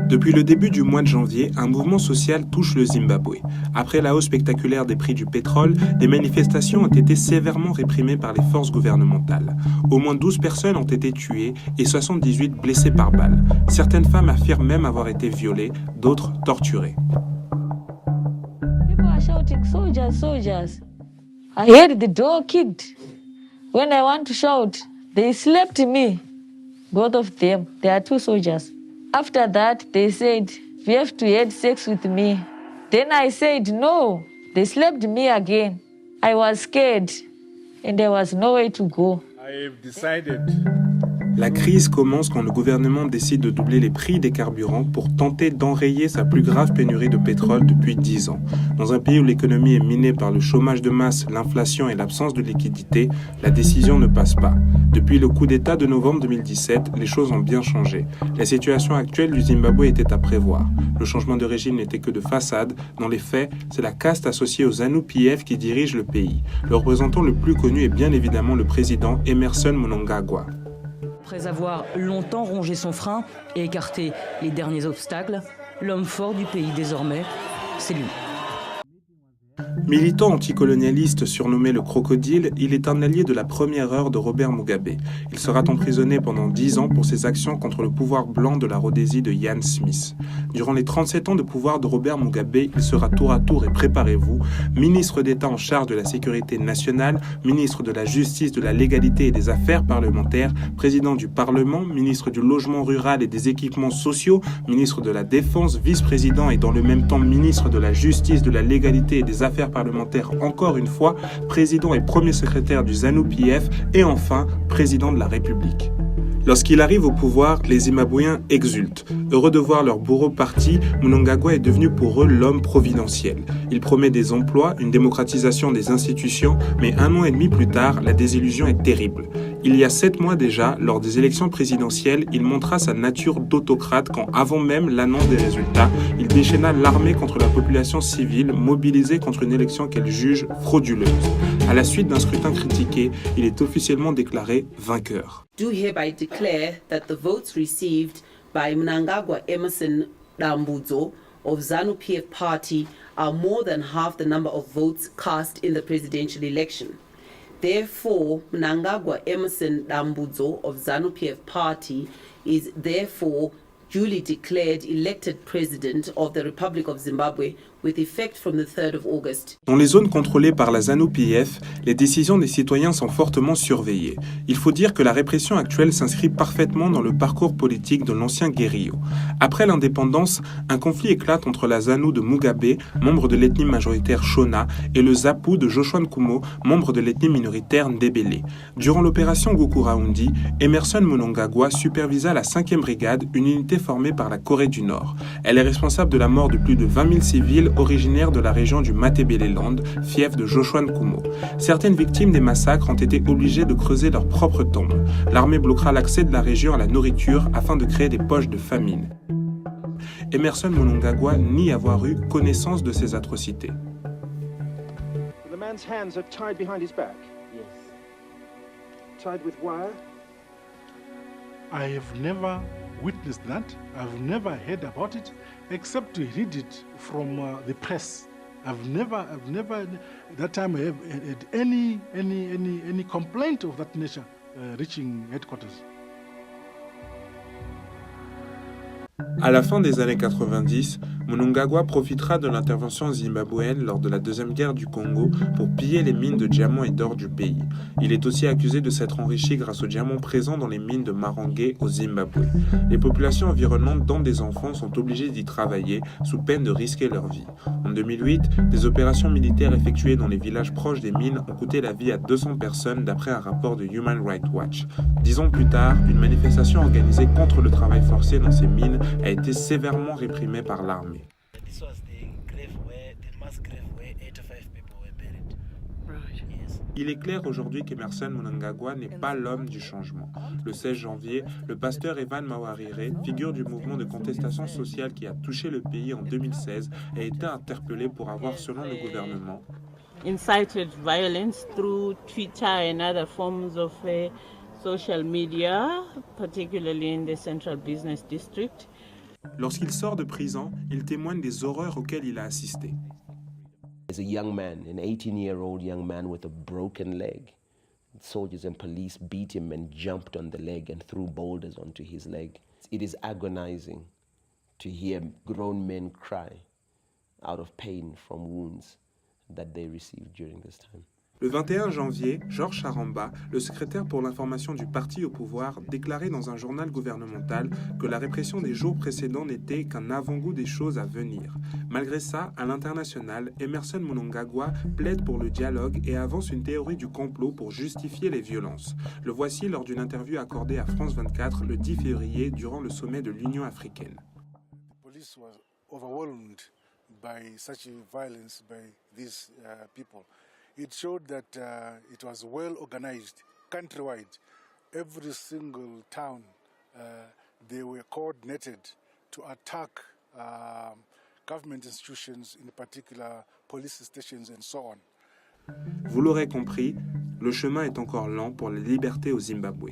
Depuis le début du mois de janvier, un mouvement social touche le Zimbabwe. Après la hausse spectaculaire des prix du pétrole, des manifestations ont été sévèrement réprimées par les forces gouvernementales. Au moins 12 personnes ont été tuées et 78 blessées par balle. Certaines femmes affirment même avoir été violées, d'autres torturées. People are shouting, soldiers, soldiers. I heard the door kicked. When I want to shout, they slapped me. Both of them, they are two soldiers. After that, they said, you have to have sex with me. Then I said, no. They slapped me again. I was scared, and there was no way to go. I have decided. La crise commence quand le gouvernement décide de doubler les prix des carburants pour tenter d'enrayer sa plus grave pénurie de pétrole depuis 10 ans. Dans un pays où l'économie est minée par le chômage de masse, l'inflation et l'absence de liquidité, la décision ne passe pas. Depuis le coup d'État de novembre 2017, les choses ont bien changé. La situation actuelle du Zimbabwe était à prévoir. Le changement de régime n'était que de façade. Dans les faits, c'est la caste associée aux ZANU-PF qui dirige le pays. Le représentant le plus connu est bien évidemment le président Emmerson Mnangagwa. Après avoir longtemps rongé son frein et écarté les derniers obstacles, l'homme fort du pays désormais, c'est lui. Militant anticolonialiste surnommé le crocodile, il est un allié de la première heure de Robert Mugabe. Il sera emprisonné pendant 10 ans pour ses actions contre le pouvoir blanc de la Rhodésie de Ian Smith. Durant les 37 ans de pouvoir de Robert Mugabe, il sera tour à tour, et préparez-vous, ministre d'État en charge de la sécurité nationale, ministre de la justice, de la légalité et des affaires parlementaires, président du Parlement, ministre du logement rural et des équipements sociaux, ministre de la Défense, vice-président et dans le même temps ministre de la justice, de la légalité et des affaires parlementaires encore une fois, président et premier secrétaire du ZANU-PF et enfin président de la République. Lorsqu'il arrive au pouvoir, les Zimbabwéens exultent. Heureux de voir leur bourreau parti, Mnangagwa est devenu pour eux l'homme providentiel. Il promet des emplois, une démocratisation des institutions, mais 1 an et demi plus tard, la désillusion est terrible. Il y a 7 mois déjà, lors des élections présidentielles, il montra sa nature d'autocrate quand, avant même l'annonce des résultats, il déchaîna l'armée contre la population civile mobilisée contre une élection qu'elle juge frauduleuse. À la suite d'un scrutin critiqué, il est officiellement déclaré vainqueur. Do hereby declare that the votes received by Mnangagwa Emmerson Dambudzo of ZANU-PF party are more than half the number of votes cast in the presidential election. Therefore, Mnangagwa Emmerson Dambudzo of ZANU-PF party is therefore duly declared elected president of the Republic of Zimbabwe with effect from the 3rd of August. Dans les zones contrôlées par la ZANU-PF, les décisions des citoyens sont fortement surveillées. Il faut dire que la répression actuelle s'inscrit parfaitement dans le parcours politique de l'ancien guérilla. Après l'indépendance, un conflit éclate entre la ZANU de Mugabe, membre de l'ethnie majoritaire Shona, et le ZAPU de Joshua Nkomo, membre de l'ethnie minoritaire Ndebele. Durant l'opération Gukurahundi, Emmerson Mnangagwa supervisa la 5e brigade, une unité formée par la Corée du Nord. Elle est responsable de la mort de plus de 20 000 civils originaires de la région du Matabeleland, fief de Joshua Nkomo. Certaines victimes des massacres ont été obligées de creuser leur propre tombe. L'armée bloquera l'accès de la région à la nourriture afin de créer des poches de famine. Emmerson Mnangagwa nie avoir eu connaissance de ces atrocités. The man's hands are tied behind his back. Yes. Tied with wire. I have never witnessed that. I've never heard about it, except to read it from the press. I've never, that time I have had any complaint of that nature reaching headquarters. À la fin des années 90, Mnangagwa profitera de l'intervention zimbabwéenne lors de la Deuxième Guerre du Congo pour piller les mines de diamants et d'or du pays. Il est aussi accusé de s'être enrichi grâce aux diamants présents dans les mines de Marangwe au Zimbabwe. Les populations environnantes, dont des enfants, sont obligées d'y travailler sous peine de risquer leur vie. En 2008, des opérations militaires effectuées dans les villages proches des mines ont coûté la vie à 200 personnes d'après un rapport de Human Rights Watch. 10 ans plus tard, une manifestation organisée contre le travail forcé dans ces mines a été sévèrement réprimée par l'armée. This was the grave where, the mass grave where 85 people were buried. Right. Yes. Il est clair aujourd'hui qu'Emmerson Mnangagwa n'est pas l'homme du changement. Le 16 janvier, le pasteur Evan Mawarire, figure du mouvement de contestation sociale qui a touché le pays en 2016, a été interpellé pour avoir, selon le gouvernement, incited violence through Twitter and other forms of social media, particularly in the Central Business District. Lorsqu'il sort de prison, il témoigne des horreurs auxquelles il a assisté. As a young man, an 18-year-old young man with a broken leg, soldiers and police beat him and jumped on the leg and threw boulders onto his leg. It is agonizing to hear grown men cry out of pain from wounds that they received during this time. Le 21 janvier, Georges Charamba, le secrétaire pour l'information du parti au pouvoir, déclarait dans un journal gouvernemental que la répression des jours précédents n'était qu'un avant-goût des choses à venir. Malgré ça, à l'international, Emmerson Mnangagwa plaide pour le dialogue et avance une théorie du complot pour justifier les violences. Le voici lors d'une interview accordée à France 24 le 10 février durant le sommet de l'Union africaine. The police was overwhelmed by such violence by these people. It showed that it was well organized countrywide. Every single town, they were coordinated to attack government institutions, in particular police stations and so on. Vous l'aurez compris, le chemin est encore lent pour la liberté au Zimbabwe.